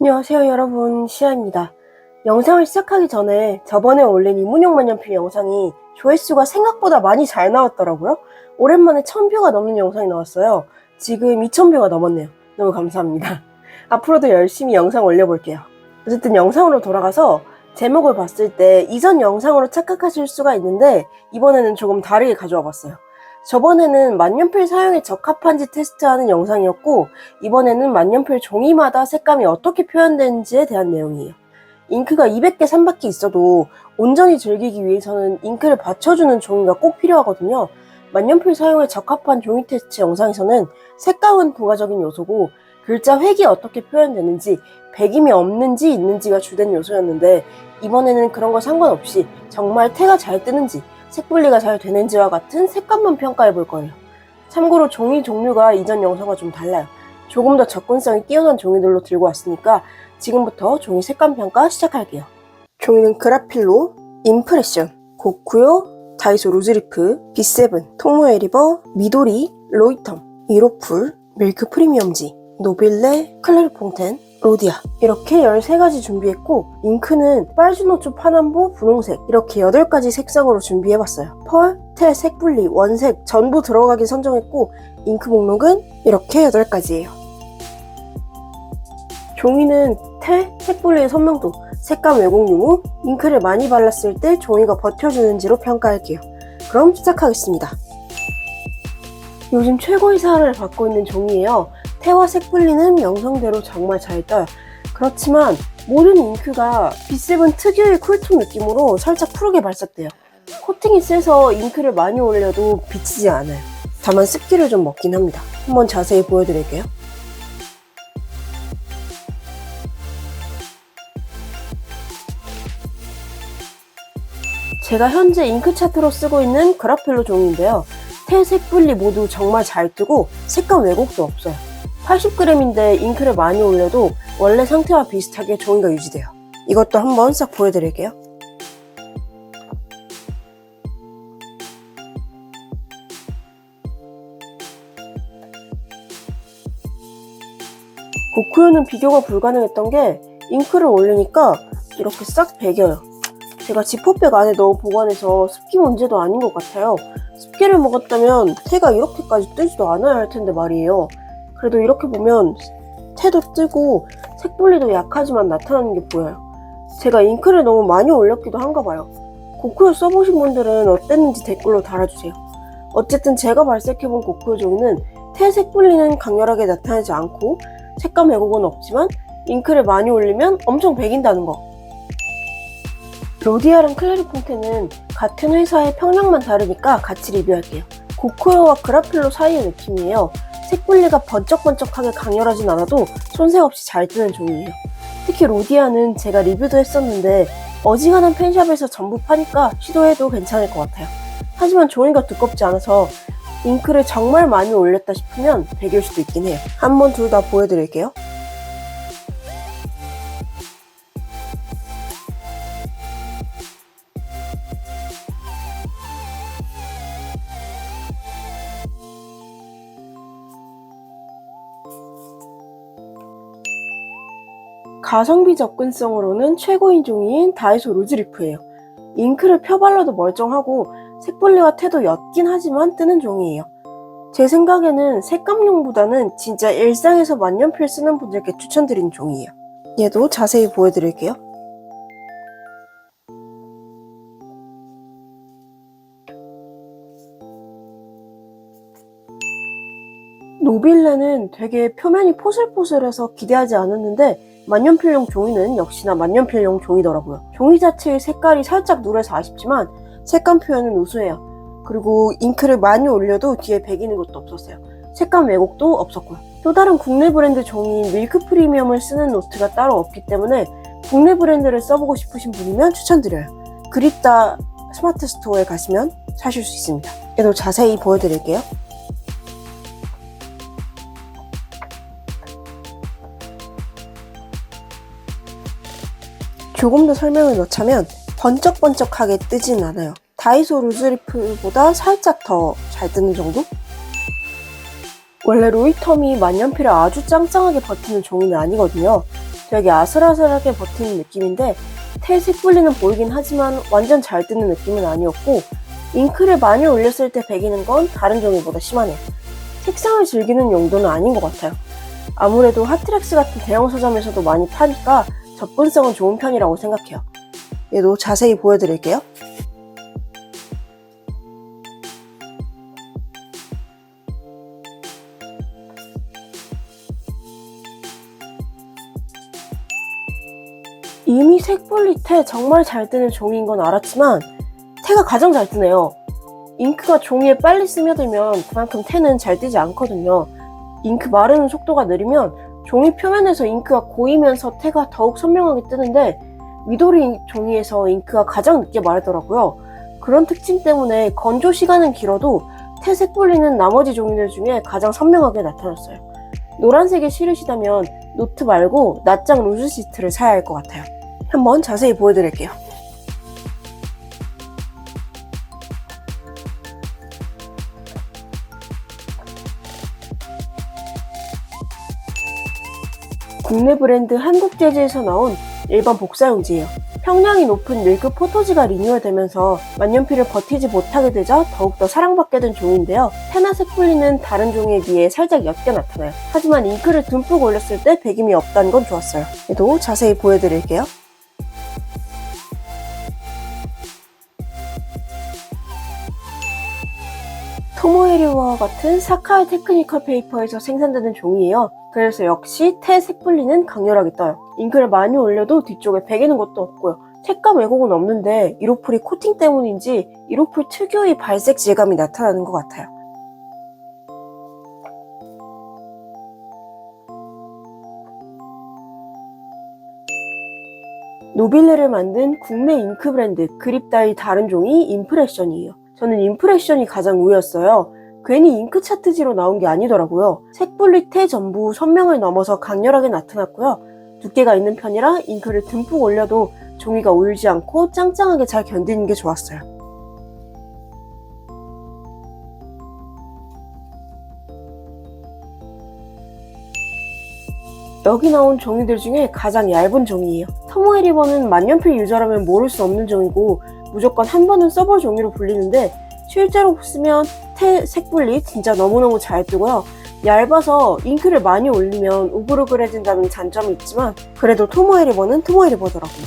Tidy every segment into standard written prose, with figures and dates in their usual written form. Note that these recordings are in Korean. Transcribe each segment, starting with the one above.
안녕하세요 여러분, 시아입니다. 영상을 시작하기 전에 저번에 올린 이문용 만년필 영상이 조회수가 생각보다 많이 잘 나왔더라고요. 오랜만에 1000뷰가 넘는 영상이 나왔어요. 지금 2000뷰가 넘었네요. 너무 감사합니다. 앞으로도 열심히 영상 올려볼게요. 어쨌든 영상으로 돌아가서 제목을 봤을 때 이전 영상으로 착각하실 수가 있는데 이번에는 조금 다르게 가져와 봤어요. 저번에는 만년필 사용에 적합한지 테스트하는 영상이었고 이번에는 만년필 종이마다 색감이 어떻게 표현되는지에 대한 내용이에요. 잉크가 200개, 300개 있어도 온전히 즐기기 위해서는 잉크를 받쳐주는 종이가 꼭 필요하거든요. 만년필 사용에 적합한 종이 테스트 영상에서는 색감은 부가적인 요소고 글자 획이 어떻게 표현되는지, 배김이 없는지 있는지가 주된 요소였는데 이번에는 그런 거 상관없이 정말 태가 잘 뜨는지 색 분리가 잘 되는지와 같은 색감만 평가해 볼 거예요. 참고로 종이 종류가 이전 영상과 좀 달라요. 조금 더 접근성이 뛰어난 종이들로 들고 왔으니까 지금부터 종이 색감 평가 시작할게요. 종이는 그라필로, 임프레션, 고쿠요, 다이소 루즈리프, B7, 토모에리버, 미도리, 로이텀, 이로풀, 밀크 프리미엄지, 노빌레, 클레르퐁텐, 로디아 이렇게 13가지 준비했고 잉크는 빨주노초, 파남보, 분홍색 이렇게 8가지 색상으로 준비해봤어요. 펄, 테, 색분리, 원색 전부 들어가게 선정했고 잉크 목록은 이렇게 8가지예요. 종이는 테, 색분리의 선명도, 색감 왜곡 유무, 잉크를 많이 발랐을 때 종이가 버텨주는지로 평가할게요. 그럼 시작하겠습니다. 요즘 최고의 사랑을 받고 있는 종이에요. 태와 색 분리는 명성대로 정말 잘 떠요. 그렇지만 모든 잉크가 B7 특유의 쿨톤 느낌으로 살짝 푸르게 발색돼요. 코팅이 세서 잉크를 많이 올려도 비치지 않아요. 다만 습기를 좀 먹긴 합니다. 한번 자세히 보여드릴게요. 제가 현재 잉크 차트로 쓰고 있는 그라필로 종이인데요. 태, 색 분리 모두 정말 잘 뜨고 색감 왜곡도 없어요. 80g인데 잉크를 많이 올려도 원래 상태와 비슷하게 종이가 유지돼요. 이것도 한번 싹 보여드릴게요. 고쿠요는 비교가 불가능했던 게 잉크를 올리니까 이렇게 싹 배겨요. 제가 지퍼백 안에 넣어 보관해서 습기 문제도 아닌 것 같아요. 습기를 먹었다면 태가 이렇게까지 뜨지도 않아야 할 텐데 말이에요. 그래도 이렇게 보면 태도 뜨고 색 분리도 약하지만 나타나는 게 보여요. 제가 잉크를 너무 많이 올렸기도 한가 봐요. 고쿠요 써보신 분들은 어땠는지 댓글로 달아주세요. 어쨌든 제가 발색해본 고쿠요 종이는 태 색 분리는 강렬하게 나타나지 않고 색감 왜곡은 없지만 잉크를 많이 올리면 엄청 배긴다는 거. 로디아랑 클레르퐁텐은 같은 회사의 평량만 다르니까 같이 리뷰할게요. 고쿠요와 그라필로 사이의 느낌이에요. 색 분리가 번쩍번쩍하게 강렬하진 않아도 손색 없이 잘 뜨는 종이에요. 특히 로디아는 제가 리뷰도 했었는데 어지간한 펜샵에서 전부 파니까 시도해도 괜찮을 것 같아요. 하지만 종이가 두껍지 않아서 잉크를 정말 많이 올렸다 싶으면 배길 수도 있긴 해요. 한번 둘 다 보여드릴게요. 가성비 접근성으로는 최고인 종이인 다이소 루즈리프예요. 잉크를 펴발라도 멀쩡하고 색 분리와 태도 옅긴 하지만 뜨는 종이에요. 제 생각에는 색감용보다는 진짜 일상에서 만년필 쓰는 분들께 추천드리는 종이에요. 얘도 자세히 보여드릴게요. 노빌레는 되게 표면이 포슬포슬해서 기대하지 않았는데 만년필용 종이는 역시나 만년필용 종이더라고요. 종이 자체의 색깔이 살짝 누래서 아쉽지만 색감 표현은 우수해요. 그리고 잉크를 많이 올려도 뒤에 배기는 것도 없었어요. 색감 왜곡도 없었고요. 또 다른 국내 브랜드 종이인 밀크 프리미엄을 쓰는 노트가 따로 없기 때문에 국내 브랜드를 써보고 싶으신 분이면 추천드려요. 그립다 스마트 스토어에 가시면 사실 수 있습니다. 얘도 자세히 보여드릴게요. 조금 더 설명을 넣자면 번쩍번쩍하게 뜨진 않아요. 다이소 루즈리프보다 살짝 더 잘 뜨는 정도? 원래 로이텀이 만년필을 아주 짱짱하게 버티는 종이는 아니거든요. 되게 아슬아슬하게 버티는 느낌인데 태색 분리는 보이긴 하지만 완전 잘 뜨는 느낌은 아니었고, 잉크를 많이 올렸을 때 배기는 건 다른 종이보다 심하네요. 색상을 즐기는 용도는 아닌 것 같아요. 아무래도 하트렉스 같은 대형 서점에서도 많이 파니까 접근성은 좋은 편이라고 생각해요. 얘도 자세히 보여드릴게요. 이미 색분리 테 정말 잘 뜨는 종이인 건 알았지만 테가 가장 잘 뜨네요. 잉크가 종이에 빨리 스며들면 그만큼 테는 잘 뜨지 않거든요. 잉크 마르는 속도가 느리면 종이 표면에서 잉크가 고이면서 테가 더욱 선명하게 뜨는데 미도리 종이에서 잉크가 가장 늦게 마르더라고요. 그런 특징 때문에 건조 시간은 길어도 테 색분리는 나머지 종이들 중에 가장 선명하게 나타났어요. 노란색이 싫으시다면 노트 말고 낱장 루즈 시트를 사야 할 것 같아요. 한번 자세히 보여드릴게요. 국내 브랜드 한국재즈에서 나온 일반 복사용지예요. 평량이 높은 밀크 포토지가 리뉴얼되면서 만년필을 버티지 못하게 되자 더욱더 사랑받게 된 종인데요. 테나 색분리는 다른 종이에 비해 살짝 옅게 나타나요. 하지만 잉크를 듬뿍 올렸을 때 배김이 없다는 건 좋았어요. 얘도 자세히 보여드릴게요. 토모에리와 같은 사카이 테크니컬 페이퍼에서 생산되는 종이에요. 그래서 역시 테 색분리는 강렬하게 떠요. 잉크를 많이 올려도 뒤쪽에 배기는 것도 없고요. 색감 왜곡은 없는데 이로풀이 코팅 때문인지 이로풀 특유의 발색 질감이 나타나는 것 같아요. 노빌레를 만든 국내 잉크 브랜드 그립다의 다른 종이 임프레션이에요. 저는 임프레션이 가장 우위였어요. 괜히 잉크 차트지로 나온 게 아니더라고요. 색분리 테 전부 선명을 넘어서 강렬하게 나타났고요. 두께가 있는 편이라 잉크를 듬뿍 올려도 종이가 울지 않고 짱짱하게 잘 견디는 게 좋았어요. 여기 나온 종이들 중에 가장 얇은 종이에요. 토모에 리본은 만년필 유저라면 모를 수 없는 종이고 무조건 한 번은 써볼 종이로 불리는데 실제로 쓰면 테 색분리 진짜 너무너무 잘 뜨고요. 얇아서 잉크를 많이 올리면 우글우글해진다는 장점이 있지만 그래도 토모에 리본은 토모에 리본더라고요.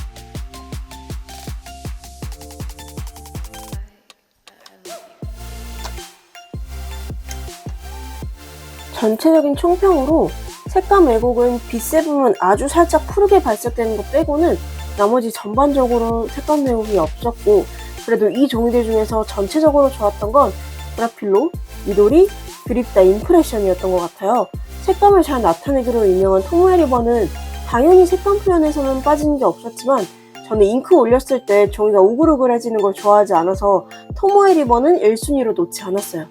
전체적인 총평으로 색감 왜곡은 빛의 부분 아주 살짝 푸르게 발색되는 것 빼고는 나머지 전반적으로 색감 왜곡이 없었고, 그래도 이 종이들 중에서 전체적으로 좋았던 건 그라필로, 미도리, 그립다 임프레션이었던 것 같아요. 색감을 잘 나타내기로 유명한 토모에 리본은 당연히 색감 표현에서는 빠지는 게 없었지만 저는 잉크 올렸을 때 종이가 우글우글해지는 걸 좋아하지 않아서 토모에 리본은 1순위로 놓지 않았어요.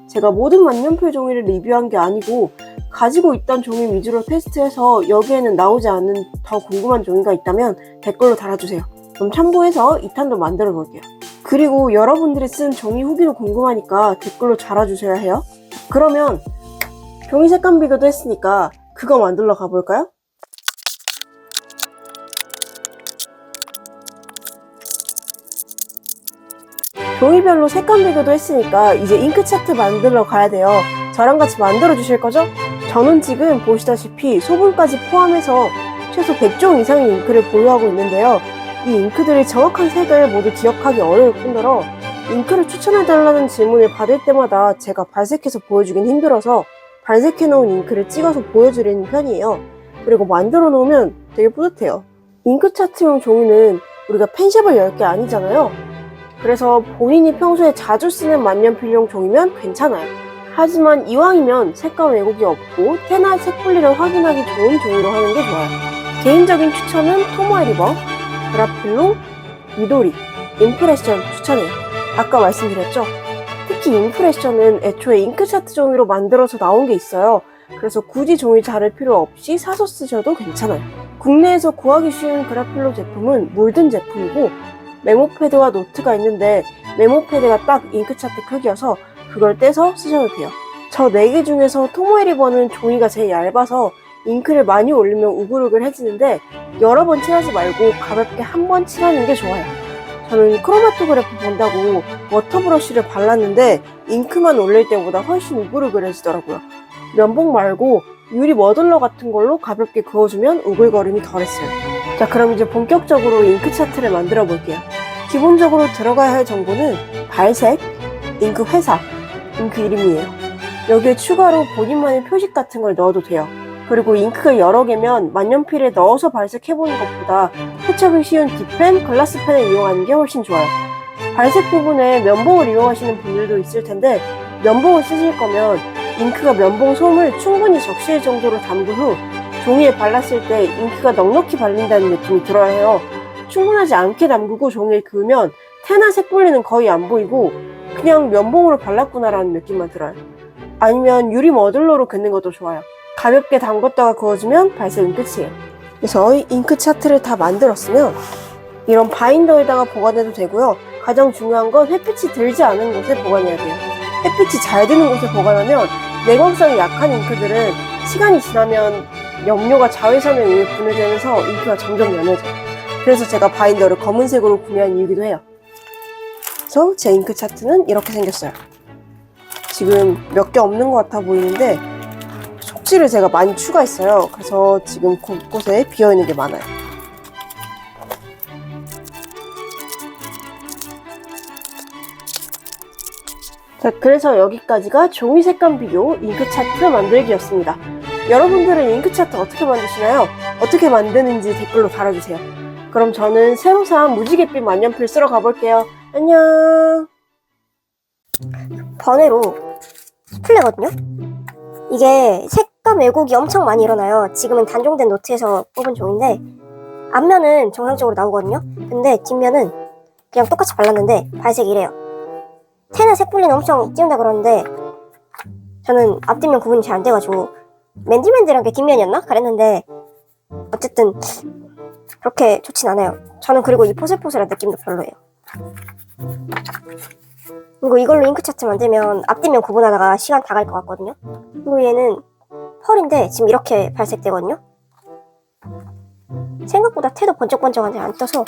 제가 모든 만년필 종이를 리뷰한 게 아니고 가지고 있던 종이 위주로 테스트해서 여기에는 나오지 않는 더 궁금한 종이가 있다면 댓글로 달아주세요. 그럼 참고해서 2탄도 만들어 볼게요. 그리고 여러분들이 쓴 종이 후기도 궁금하니까 댓글로 달아주셔야 해요. 그러면 종이 색감 비교도 했으니까 그거 만들러 가볼까요? 종이별로 색감 비교도 했으니까 이제 잉크 차트 만들러 가야 돼요. 저랑 같이 만들어 주실 거죠? 저는 지금 보시다시피 소분까지 포함해서 최소 100종 이상의 잉크를 보유하고 있는데요. 이 잉크들이 정확한 색을 모두 기억하기 어려울 뿐더러 잉크를 추천해달라는 질문을 받을 때마다 제가 발색해서 보여주긴 힘들어서 발색해놓은 잉크를 찍어서 보여드리는 편이에요. 그리고 만들어 놓으면 되게 뿌듯해요. 잉크 차트용 종이는 우리가 펜샵을 열 게 아니잖아요. 그래서 본인이 평소에 자주 쓰는 만년필용 종이면 괜찮아요. 하지만 이왕이면 색감 왜곡이 없고 테나 색분리를 확인하기 좋은 종이로 하는 게 좋아요. 개인적인 추천은 토모에 리본, 그라필로, 미도리, 임프레션 추천해요. 아까 말씀드렸죠? 특히 임프레션은 애초에 잉크 차트 종이로 만들어서 나온 게 있어요. 그래서 굳이 종이 자를 필요 없이 사서 쓰셔도 괜찮아요. 국내에서 구하기 쉬운 그라필로 제품은 물든 제품이고 메모 패드와 노트가 있는데 메모 패드가 딱 잉크 차트 크기여서 그걸 떼서 쓰셔도 돼요. 저 4개 중에서 토모에 리본은 종이가 제일 얇아서 잉크를 많이 올리면 우글우글해지는데 여러 번 칠하지 말고 가볍게 한 번 칠하는 게 좋아요. 저는 크로마토그래프 본다고 워터브러쉬를 발랐는데 잉크만 올릴 때보다 훨씬 우글우글해지더라고요. 면봉 말고 유리 머들러 같은 걸로 가볍게 그어주면 우글거림이 덜했어요. 자, 그럼 이제 본격적으로 잉크 차트를 만들어 볼게요. 기본적으로 들어가야 할 정보는 발색, 잉크 회사, 잉크 이름이에요. 여기에 추가로 본인만의 표식 같은 걸 넣어도 돼요. 그리고 잉크가 여러 개면 만년필에 넣어서 발색해보는 것보다 세척이 쉬운 딥펜, 글라스펜을 이용하는 게 훨씬 좋아요. 발색 부분에 면봉을 이용하시는 분들도 있을 텐데 면봉을 쓰실 거면 잉크가 면봉 솜을 충분히 적실 정도로 담근 후 종이에 발랐을 때 잉크가 넉넉히 발린다는 느낌이 들어야 해요. 충분하지 않게 담그고 종이에 그으면 테나 색분리는 거의 안 보이고 그냥 면봉으로 발랐구나라는 느낌만 들어요. 아니면 유리 머들러로 긋는 것도 좋아요. 가볍게 담궜다가 그어주면 발색은 끝이에요. 그래서 잉크 차트를 다 만들었으면 이런 바인더에다가 보관해도 되고요. 가장 중요한 건 햇빛이 들지 않은 곳에 보관해야 돼요. 햇빛이 잘 드는 곳에 보관하면 내광성이 약한 잉크들은 시간이 지나면 염료가 자외선에 의해 분해되면서 잉크가 점점 연해져요. 그래서 제가 바인더를 검은색으로 구매한 이유기도 해요. 그래서 제 잉크 차트는 이렇게 생겼어요. 지금 몇 개 없는 것 같아 보이는데 속지를 제가 많이 추가했어요. 그래서 지금 곳곳에 비어있는 게 많아요. 자, 그래서 여기까지가 종이 색감 비교 잉크 차트 만들기였습니다. 여러분들은 잉크 차트 어떻게 만드시나요? 어떻게 만드는지 댓글로 달아주세요. 그럼 저는 새로 산 무지갯빛 만년필 쓰러 가볼게요. 안녕. 번외로 스플레거든요? 이게 색감 왜곡이 엄청 많이 일어나요. 지금은 단종된 노트에서 뽑은 종인데 앞면은 정상적으로 나오거든요. 근데 뒷면은 그냥 똑같이 발랐는데 발색이 이래요. 테나 색 분리는 엄청 띄운다 그러는데 저는 앞뒷면 구분이 잘 안 돼가지고 맨들맨들한 게 뒷면이었나? 그랬는데 어쨌든 그렇게 좋진 않아요. 저는 그리고 이 포슬포슬한 느낌도 별로예요. 그리고 이걸로 잉크 차트 만들면 앞뒷면 구분하다가 시간 다 갈 것 같거든요. 그리고 얘는 펄인데 지금 이렇게 발색되거든요. 생각보다 태도 번쩍번쩍한데 안 떠서